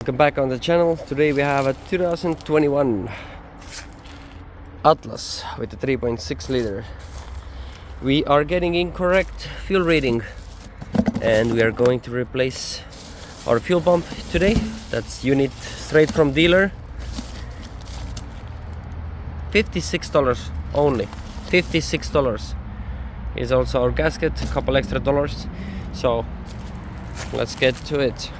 welcome back on the channel. Today we have a 2021 Atlas with a 3.6 liter. We are getting incorrect fuel reading and we are going to replace our fuel pump today. That's unit straight from dealer. $56 only. $56 is also our gasket, a couple extra dollars. So let's get to it.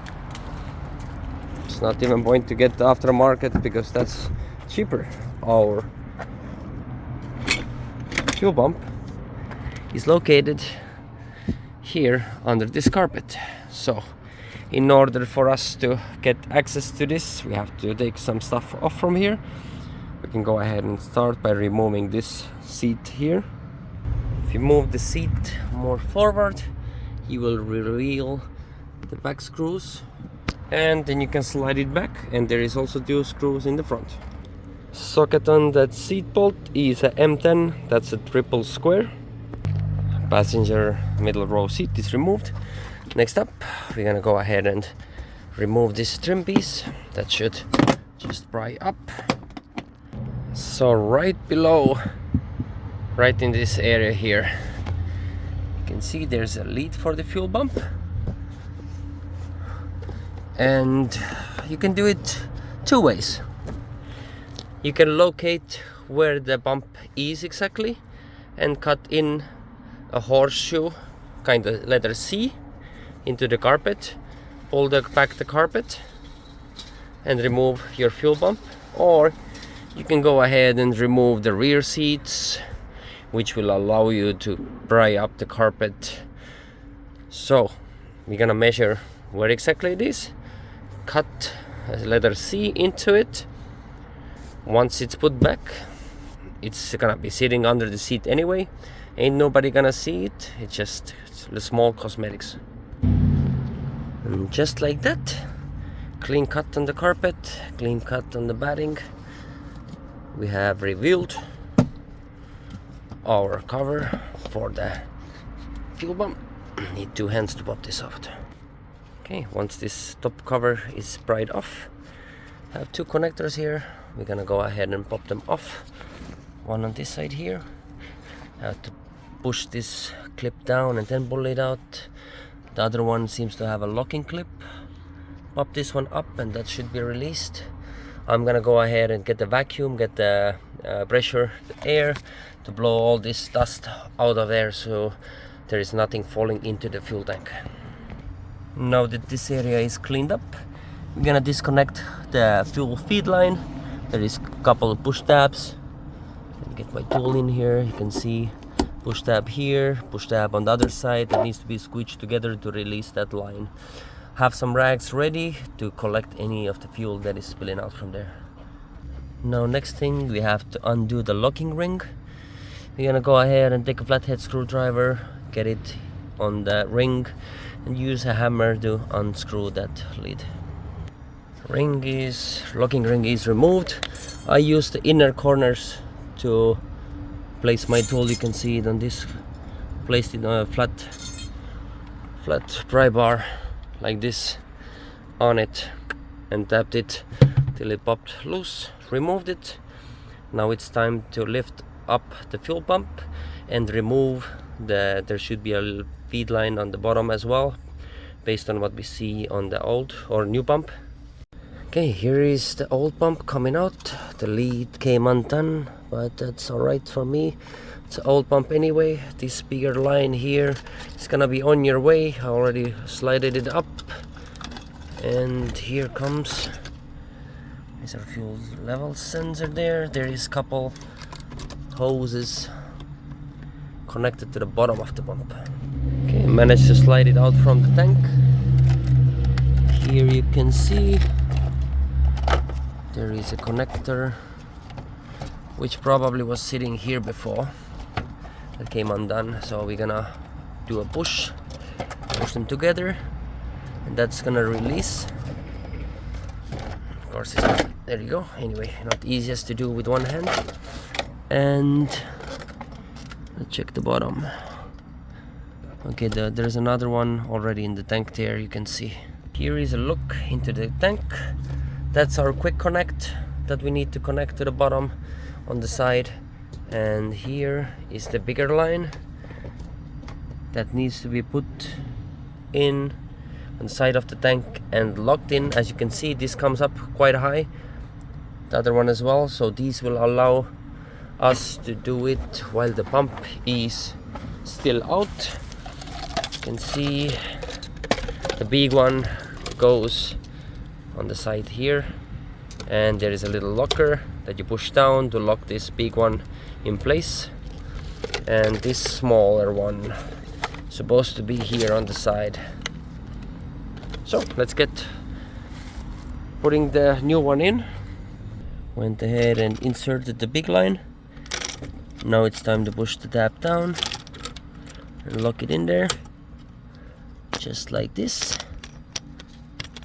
It's not even point to get the aftermarket because that's cheaper. Our fuel pump is located here under this carpet. So in order for us to get access to this, we have to take some stuff off from here. We can go ahead and start by removing this seat here. If you move the seat more forward, you will reveal the back screws, and then you can slide it back, and there is also two screws in the front. Socket on that seat bolt is a M10, that's a triple square. Passenger middle row seat is removed. Next up, we're gonna go ahead and remove this trim piece. That should just pry up. So right below, right in this area here, you can see there's a lead for the fuel pump. And you can do it two ways. You can locate where the pump is exactly and cut in a horseshoe, kind of letter C, into the carpet, pull back the carpet and remove your fuel pump. Or you can go ahead and remove the rear seats, which will allow you to pry up the carpet. So we're gonna measure where exactly it is, cut a letter C into it. Once it's put back, it's gonna be sitting under the seat anyway. Ain't nobody gonna see it. It's just the small cosmetics. And just like that, clean cut on the carpet, clean cut on the batting. We have revealed our cover for the fuel pump. Need two hands to pop this off. Okay, once this top cover is pried off, I have two connectors here. We're gonna go ahead and pop them off. One on this side here. I have to push this clip down and then pull it out. The other one seems to have a locking clip. Pop this one up and that should be released. I'm gonna go ahead and get the vacuum, get the pressure, the air, to blow all this dust out of there so there is nothing falling into the fuel tank. Now that this area is cleaned up, we're gonna disconnect the fuel feed line. There is a couple of push tabs. Get my tool in here. You can see push tab here, push tab on the other side. That needs to be squeezed together to release that line. Have some rags ready to collect any of the fuel that is spilling out from there. Now next thing, we have to undo the locking ring. We're gonna go ahead and take a flathead screwdriver, get it on the ring, and use a hammer to unscrew that lid. Locking ring is removed. I use the inner corners to place my tool. You can see it on this. Placed it on a flat pry bar like this on it and tapped it till it popped loose. Removed it. Now it's time to lift up the fuel pump and remove there should be a feed line on the bottom as well, based on what we see on the old or new pump. Okay, here is the old pump coming out. The lead came undone, but that's alright for me. It's an old pump anyway. This bigger line here is gonna be on your way. I already slided it up. And here comes, is our fuel level sensor there. There is a couple hoses connected to the bottom of the pump. Okay, managed to slide it out from the tank. Here you can see there is a connector which probably was sitting here before. That came undone, so we're gonna do a push them together, and that's gonna release. Of course, there you go. Anyway, not easiest to do with one hand. And let's check the bottom. Okay, there's another one already in the tank there, you can see. Here is a look into the tank. That's our quick connect that we need to connect to the bottom on the side, and here is the bigger line that needs to be put in on the side of the tank and locked in. As you can see, this comes up quite high, the other one as well, so these will allow us to do it while the pump is still out. You can see the big one goes on the side here, and there is a little locker that you push down to lock this big one in place, and this smaller one supposed to be here on the side. So let's get putting the new one in. Went ahead and inserted the big line. Now it's time to push the tab down and lock it in there, just like this.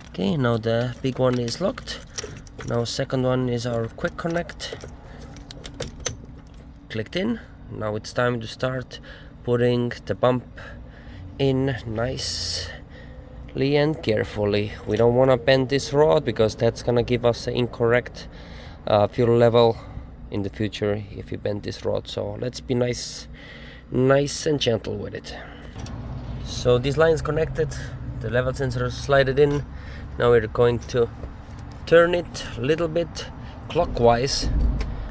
Okay, now the big one is locked. Now second one is our quick connect. Clicked in. Now it's time to start putting the pump in nicely and carefully. We don't want to bend this rod because that's gonna give us an incorrect fuel level in the future if you bend this rod. So let's be nice and gentle with it. So this line is connected, the level sensor slided in. Now we're going to turn it a little bit clockwise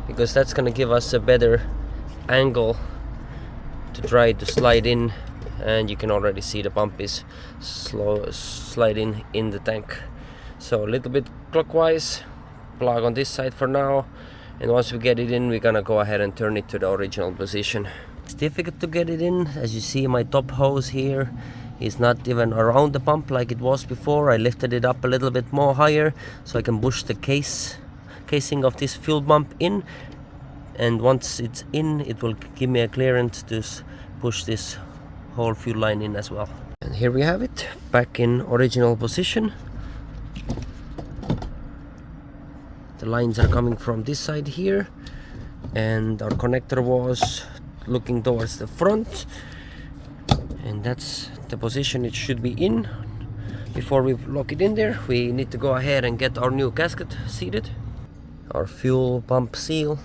because that's going to give us a better angle to try to slide in, and you can already see the pump is sliding in the tank. So a little bit clockwise, plug on this side for now, and once we get it in, we're gonna go ahead and turn it to the original position. It's difficult to get it in. As you see, my top hose here is not even around the pump like it was before. I lifted it up a little bit more higher so I can push the casing of this fuel pump in, and once it's in, it will give me a clearance to push this whole fuel line in as well. And here we have it, back in original position. The lines are coming from this side here, and our connector was looking towards the front, and that's the position it should be in. Before we lock it in there, we need to go ahead and get our new gasket seated. Our fuel pump seal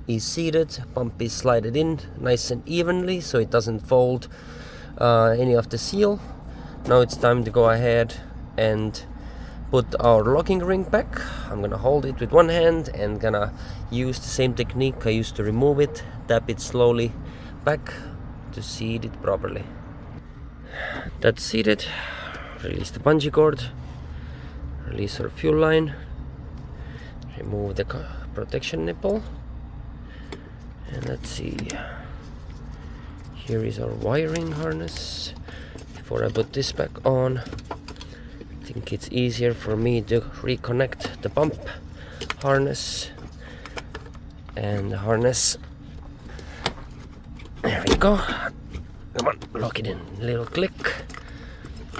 is seated, pump is slided in nice and evenly so it doesn't fold any of the seal. Now it's time to go ahead and put our locking ring back. I'm gonna hold it with one hand and gonna use the same technique I used to remove it. Tap it slowly back to seat it properly. That's seated. Release the bungee cord, release our fuel line, remove the protection nipple, and let's see, here is our wiring harness. Before I put this back on, I think it's easier for me to reconnect the pump harness and the harness. There we go. Come on, lock it in. Little click.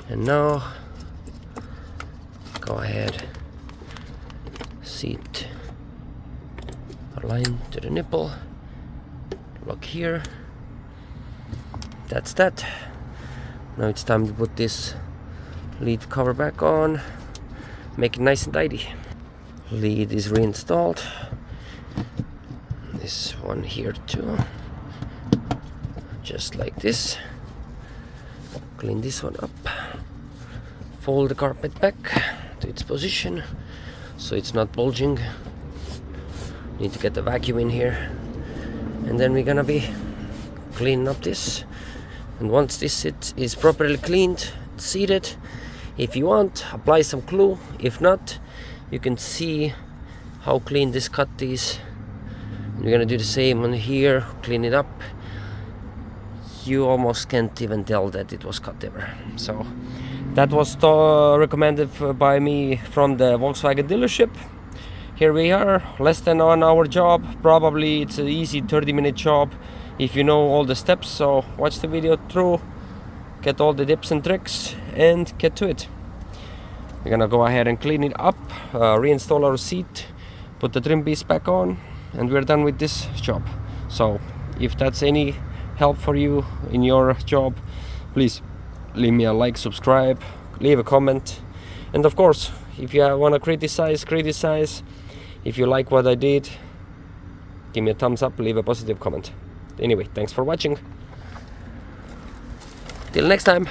And now go ahead, seat our line to the nipple, lock here. That's that. Now it's time to put this lead cover back on, make it nice and tidy. Lead is reinstalled. This one here too, just like this. Clean this one up, fold the carpet back to its position so it's not bulging. Need to get the vacuum in here, and then we're gonna be cleaning up this. And once this is properly cleaned, seated, if you want, apply some glue. If not, you can see how clean this cut is. We're gonna do the same on here, clean it up. You almost can't even tell that it was cut ever. So that was recommended by me from the Volkswagen dealership. Here we are, less than 1 hour job. Probably it's an easy 30-minute job if you know all the steps. So watch the video through, get all the tips and tricks, and get to it. We're gonna go ahead and clean it up, reinstall our seat, put the trim piece back on, and we're done with this job. So if that's any help for you in your job, please leave me a like, subscribe, leave a comment, And of course, if you want to criticize. If you like what I did, give me a thumbs up, leave a positive comment. Anyway, thanks for watching. Till next time.